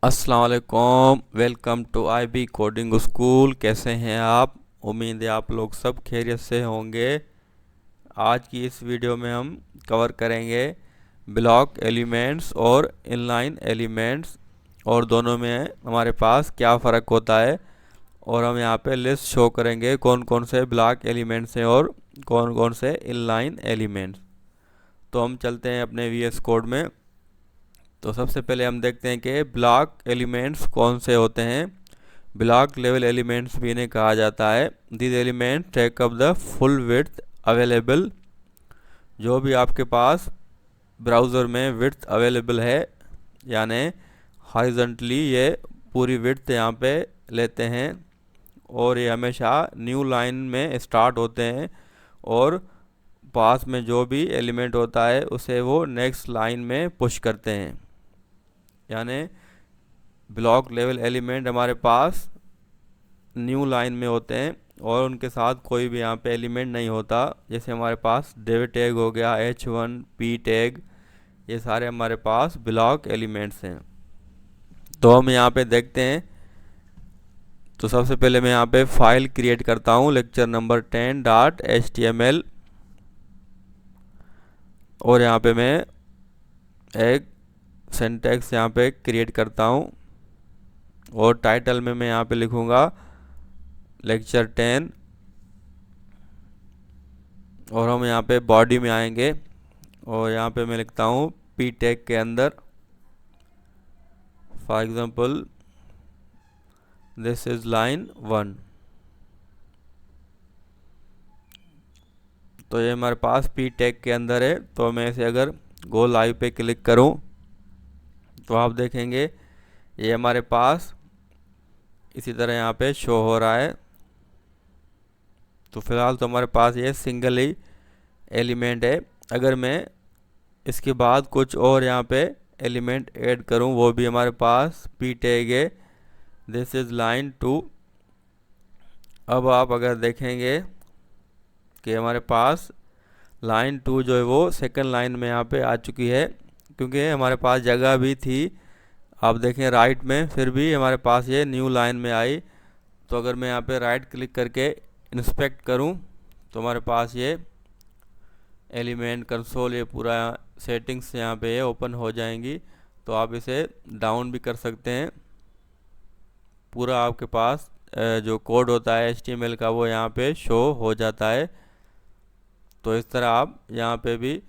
अस्सलाम वालेकुम। Welcome to IB coding school. कैसे हैं आप? उम्मीद है आप लोग सब खैरियत से होंगे। आज की इस वीडियो में हम कवर करेंगे ब्लॉक एलिमेंट्स और इनलाइन एलिमेंट्स, और दोनों में हमारे पास क्या फ़र्क होता है। और हम यहाँ पे लिस्ट शो करेंगे कौन कौन से ब्लॉक एलिमेंट्स हैं और कौन कौन से इनलाइन एलिमेंट्स। तो हम चलते हैं अपने VS कोड में। तो सबसे पहले हम देखते हैं कि ब्लॉक एलिमेंट्स कौन से होते हैं। ब्लॉक लेवल एलिमेंट्स भी इन्हें कहा जाता है। This element take up the full width available. जो भी आपके पास ब्राउज़र में विड्थ अवेलेबल है, यानी हॉरिजॉन्टली ये पूरी विड्थ यहाँ पे लेते हैं, और ये हमेशा न्यू लाइन में स्टार्ट होते हैं, और पास में जो भी एलिमेंट होता है उसे वो नेक्स्ट लाइन में पुश करते हैं। यानी ब्लॉक लेवल एलिमेंट हमारे पास न्यू लाइन में होते हैं और उनके साथ कोई भी यहाँ पे एलिमेंट नहीं होता। जैसे हमारे पास डिव टैग हो गया, H1 P टैग, ये सारे हमारे पास ब्लॉक एलिमेंट्स हैं। तो हम यहाँ पे देखते हैं। तो सबसे पहले मैं यहाँ पे फाइल क्रिएट करता हूँ, लेक्चर नंबर 10.html, और यहाँ पे मैं एक सिंटैक्स यहाँ पे क्रिएट करता हूँ, और टाइटल में मैं यहाँ पे लिखूँगा लेक्चर 10, और हम यहाँ पे बॉडी में आएंगे और यहाँ पे मैं लिखता हूँ P टैग के अंदर, for example this is line 1। तो ये हमारे पास P टैग के अंदर है। तो मैं इसे अगर गो लाइव पे क्लिक करूँ तो आप देखेंगे ये हमारे पास इसी तरह यहाँ पे शो हो रहा है। तो फिलहाल तो हमारे पास ये सिंगल ही एलिमेंट है। अगर मैं इसके बाद कुछ और यहाँ पे एलिमेंट ऐड करूँ, वो भी हमारे पास P टैग है, दिस इज लाइन 2। अब आप अगर देखेंगे कि हमारे पास लाइन 2 जो है वो सेकंड लाइन में यहाँ पे आ चुकी है, क्योंकि हमारे पास जगह भी थी। आप देखें राइट में, फिर भी हमारे पास ये न्यू लाइन में आई। तो अगर मैं यहाँ पे राइट क्लिक करके इंस्पेक्ट करूँ तो हमारे पास ये एलिमेंट कंसोल, ये पूरा सेटिंग्स यहाँ पे ओपन हो जाएंगी। तो आप इसे डाउन भी कर सकते हैं। पूरा आपके पास जो कोड होता है HTML का वो यहाँ पे शो हो जाता है। तो इस तरह आप यहाँ पे भी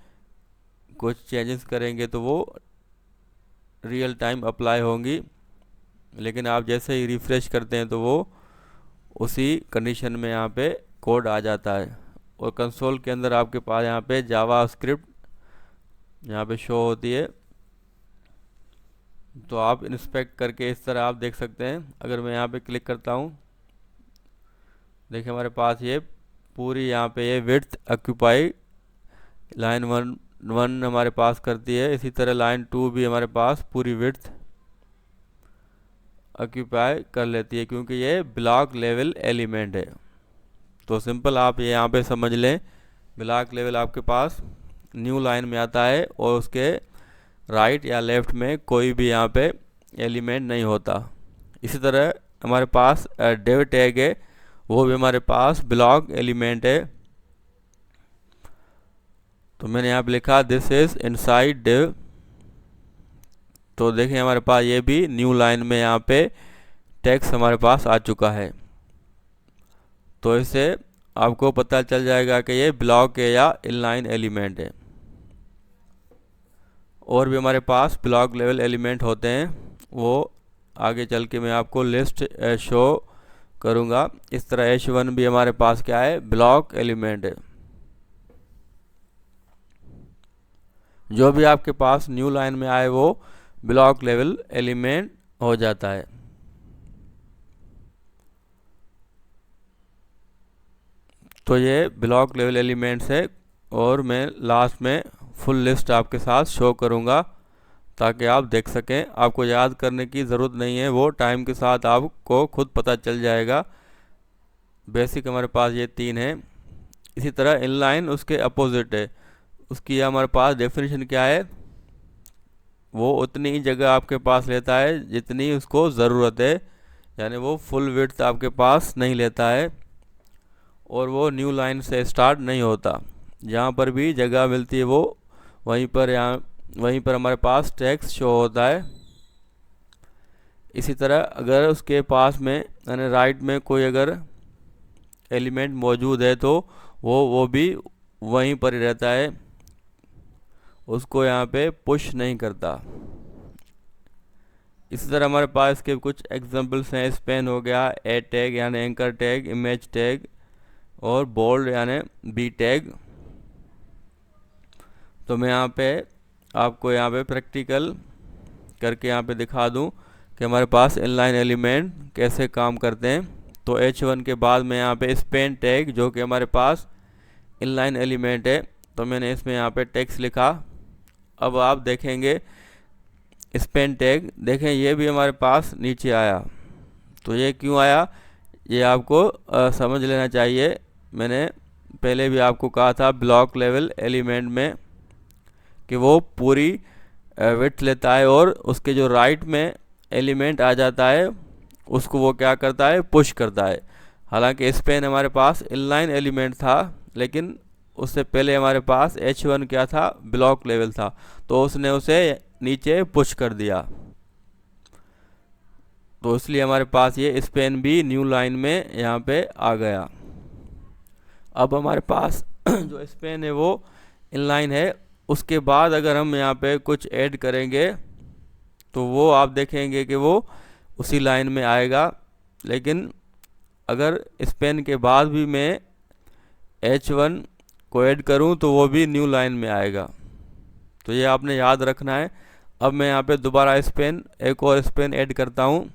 कुछ चेंजेस करेंगे तो वो रियल टाइम अप्लाई होंगी, लेकिन आप जैसे ही रिफ़्रेश करते हैं तो वो उसी कंडीशन में यहाँ पे कोड आ जाता है। और कंसोल के अंदर आपके पास यहाँ पे जावा स्क्रिप्ट यहाँ पे शो होती है। तो आप इंस्पेक्ट करके इस तरह आप देख सकते हैं। अगर मैं यहाँ पे क्लिक करता हूँ, देखिए हमारे पास ये पूरी यहाँ पे ये विड्थ ऑक्यूपाई लाइन 1 हमारे पास करती है। इसी तरह लाइन 2 भी हमारे पास पूरी विड्थ ऑक्यूपाई कर लेती है, क्योंकि ये ब्लॉक लेवल एलिमेंट है। तो सिंपल आप ये यहाँ पे समझ लें, ब्लॉक लेवल आपके पास न्यू लाइन में आता है और उसके राइट या लेफ्ट में कोई भी यहाँ पे एलिमेंट नहीं होता। इसी तरह हमारे पास डिव टैग है, वो भी हमारे पास ब्लॉक एलिमेंट है। तो मैंने यहाँ पे लिखा दिस इज इनसाइड डिव। तो देखिए हमारे पास ये भी न्यू लाइन में यहाँ पे टेक्स्ट हमारे पास आ चुका है। तो इससे आपको पता चल जाएगा कि ये ब्लॉक है या इनलाइन एलिमेंट है। और भी हमारे पास ब्लॉक लेवल एलिमेंट होते हैं, वो आगे चल के मैं आपको लिस्ट शो करूँगा। इस तरह H1 भी हमारे पास क्या है, ब्लॉक एलिमेंट है। जो भी आपके पास न्यू लाइन में आए वो ब्लॉक लेवल एलिमेंट हो जाता है। तो ये ब्लॉक लेवल एलिमेंट्स है, और मैं लास्ट में फुल लिस्ट आपके साथ शो करूँगा ताकि आप देख सकें। आपको याद करने की ज़रूरत नहीं है, वो टाइम के साथ आपको खुद पता चल जाएगा। बेसिक हमारे पास ये 3 है। इसी तरह इनलाइन उसके अपोजिट है। उसकी हमारे पास डेफिनेशन क्या है, वो उतनी ही जगह आपके पास लेता है जितनी उसको ज़रूरत है, यानी वो फुल विड्थ आपके पास नहीं लेता है और वो न्यू लाइन से स्टार्ट नहीं होता। जहाँ पर भी जगह मिलती है वो वहीं पर हमारे पास टेक्स्ट शो होता है। इसी तरह अगर उसके पास में यानी राइट में कोई अगर एलिमेंट मौजूद है तो वो भी वहीं पर ही रहता है, उसको यहाँ पे पुश नहीं करता। इसी तरह हमारे पास के कुछ एग्जांपल्स हैं। स्पेन हो गया, ए टैग यानी एंकर टैग, इमेज टैग और बोल्ड यानी बी टैग। तो मैं यहाँ पे आपको यहाँ पे प्रैक्टिकल करके यहाँ पे दिखा दूँ कि हमारे पास इनलाइन एलिमेंट कैसे काम करते हैं। तो H1 के बाद में यहाँ पे स्पेन टैग जो कि हमारे पास इनलाइन एलिमेंट है, तो मैंने इसमें यहाँ पे टेक्स्ट लिखा। अब आप देखेंगे स्पेन टैग, देखें ये भी हमारे पास नीचे आया। तो ये क्यों आया ये आपको समझ लेना चाहिए। मैंने पहले भी आपको कहा था ब्लॉक लेवल एलिमेंट में कि वो पूरी विड्थ लेता है और उसके जो राइट में एलिमेंट आ जाता है उसको वो क्या करता है, पुश करता है। हालांकि स्पेन हमारे पास इनलाइन एलिमेंट था, लेकिन उससे पहले हमारे पास H1 क्या था, ब्लॉक लेवल था, तो उसने उसे नीचे पुश कर दिया। तो इसलिए हमारे पास ये स्पेन भी न्यू लाइन में यहाँ पे आ गया। अब हमारे पास जो स्पेन है वो इनलाइन है। उसके बाद अगर हम यहाँ पे कुछ ऐड करेंगे तो वो आप देखेंगे कि वो उसी लाइन में आएगा। लेकिन अगर स्पेन के बाद भी मैं H1 को ऐड करूं तो वो भी न्यू लाइन में आएगा। तो ये आपने याद रखना है। अब मैं यहाँ पे दोबारा एक और स्पेन ऐड करता हूँ,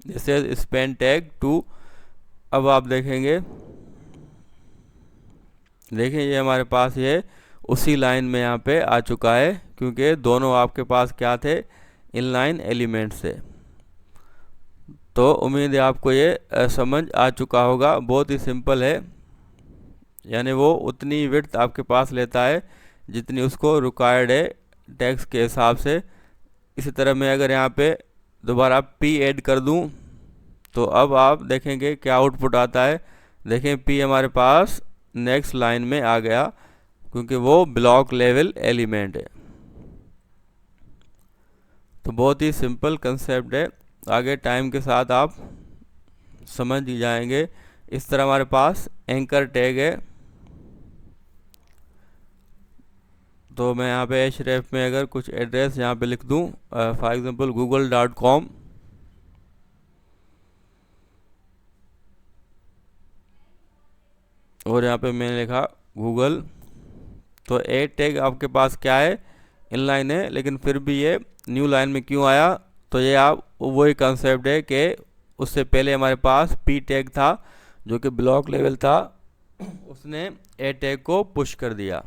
जैसे स्पेन टैग 2। अब आप देखेंगे ये हमारे पास ये उसी लाइन में यहाँ पे आ चुका है, क्योंकि दोनों आपके पास क्या थे, इनलाइन एलिमेंट से। तो उम्मीद है आपको ये समझ आ चुका होगा। बहुत ही सिंपल है, यानी वो उतनी विड्थ आपके पास लेता है जितनी उसको रिक्वायर्ड है टैक्स के हिसाब से। इसी तरह मैं अगर यहाँ पे दोबारा P ऐड कर दूँ तो अब आप देखेंगे क्या आउटपुट आता है। देखें P हमारे पास नेक्स्ट लाइन में आ गया, क्योंकि वो ब्लॉक लेवल एलिमेंट है। तो बहुत ही सिंपल कंसेप्ट है, आगे टाइम के साथ आप समझ ही जाएंगे। इस तरह हमारे पास एंकर टैग है। तो मैं यहाँ पे href में अगर कुछ एड्रेस यहाँ पे लिख दूँ, फॉर एग्जांपल google.com, और यहाँ पे मैंने लिखा गूगल। तो ए टैग आपके पास क्या है, इनलाइन है, लेकिन फिर भी ये न्यू लाइन में क्यों आया। तो ये आप वही कंसेप्ट है कि उससे पहले हमारे पास P टैग था जो कि ब्लॉक लेवल था, उसने ए टैग को पुश कर दिया।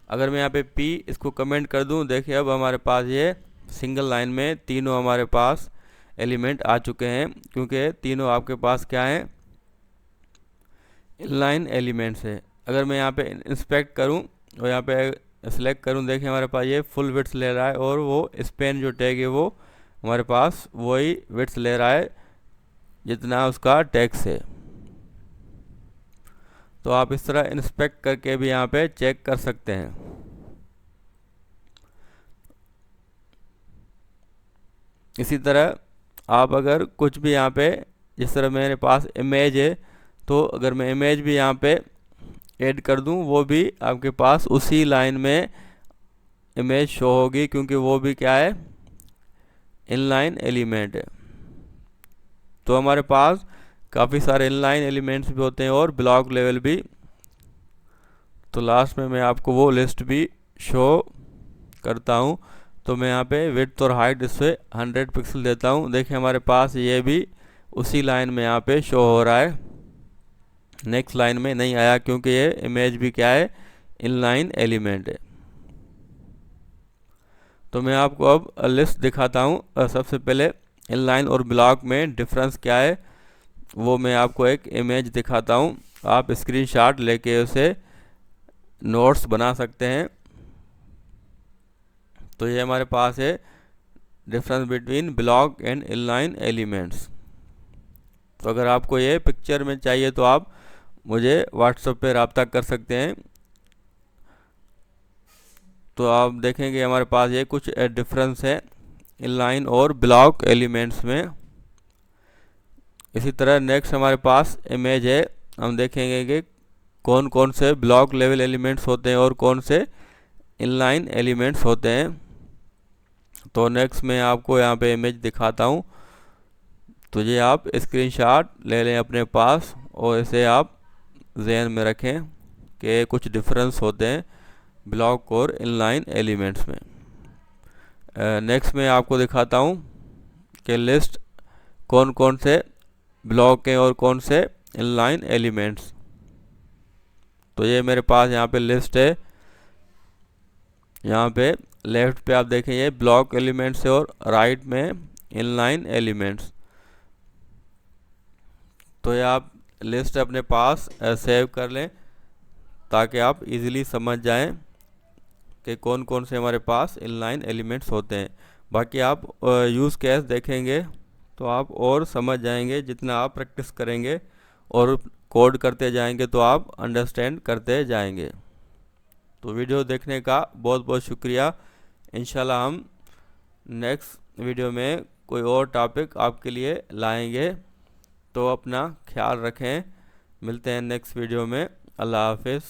अगर मैं यहाँ पे P इसको कमेंट कर दूँ, देखिए अब हमारे पास ये सिंगल लाइन में तीनों हमारे पास एलिमेंट आ चुके हैं, क्योंकि तीनों आपके पास क्या हैं, इनलाइन एलिमेंट्स है। अगर मैं यहाँ पे इंस्पेक्ट करूँ और यहाँ पे सेलेक्ट करूँ, देखिए हमारे पास ये फुल विड्थ ले रहा है और वो स्पेन जो टैग है वो हमारे पास वही विड्थ ले रहा है जितना उसका टैक्स है। तो आप इस तरह इंस्पेक्ट करके भी यहाँ पे चेक कर सकते हैं। इसी तरह आप अगर कुछ भी यहाँ पे, जिस तरह मेरे पास इमेज है, तो अगर मैं इमेज भी यहाँ पे ऐड कर दूँ वो भी आपके पास उसी लाइन में इमेज शो होगी, क्योंकि वो भी क्या है, इनलाइन एलिमेंट है। तो हमारे पास काफ़ी सारे इनलाइन एलिमेंट्स भी होते हैं और ब्लॉक लेवल भी। तो लास्ट में मैं आपको वो लिस्ट भी शो करता हूँ। तो मैं यहाँ पे विड्थ और हाइट इससे 100 पिक्सल देता हूँ। देखिए हमारे पास ये भी उसी लाइन में यहाँ पे शो हो रहा है, नेक्स्ट लाइन में नहीं आया, क्योंकि ये इमेज भी क्या है, इनलाइन एलिमेंट है। तो मैं आपको अब लिस्ट दिखाता हूँ। सबसे पहले इनलाइन और ब्लॉक में डिफरेंस क्या है वो मैं आपको एक इमेज दिखाता हूँ। आप स्क्रीनशॉट लेके उसे नोट्स बना सकते हैं। तो ये हमारे पास है difference between block and inline elements. तो अगर आपको ये पिक्चर में चाहिए तो आप मुझे व्हाट्सएप पे रब्ता कर सकते हैं। तो आप देखेंगे हमारे पास ये कुछ डिफरेंस है इनलाइन और ब्लॉक एलिमेंट्स में। इसी तरह नेक्स्ट हमारे पास इमेज है, हम देखेंगे कि कौन कौन से ब्लॉक लेवल एलिमेंट्स होते हैं और कौन से इनलाइन एलिमेंट्स होते हैं। तो नेक्स्ट मैं आपको यहाँ पे इमेज दिखाता हूँ, तो ये आप स्क्रीनशॉट ले लें अपने पास और इसे आप ज़हन में रखें कि कुछ डिफरेंस होते हैं ब्लॉक और इनलाइन एलिमेंट्स में। नेक्स्ट मैं आपको दिखाता हूँ कि लिस्ट कौन कौन से ब्लॉक हैं और कौन से इनलाइन एलिमेंट्स। तो ये मेरे पास यहाँ पे लिस्ट है, यहाँ पे लेफ्ट पे आप देखें ये ब्लॉक एलिमेंट्स है और राइट में इनलाइन एलिमेंट्स। तो ये आप लिस्ट अपने पास सेव कर लें ताकि आप इजीली समझ जाएं कि कौन कौन से हमारे पास इनलाइन एलिमेंट्स होते हैं। बाकी आप यूज़ केस देखेंगे तो आप और समझ जाएंगे, जितना आप प्रैक्टिस करेंगे और कोड करते जाएंगे तो आप अंडरस्टैंड करते जाएंगे। तो वीडियो देखने का बहुत बहुत शुक्रिया। इंशाल्लाह हम नेक्स्ट वीडियो में कोई और टॉपिक आपके लिए लाएंगे। तो अपना ख्याल रखें, मिलते हैं नेक्स्ट वीडियो में। अल्लाह हाफिज़।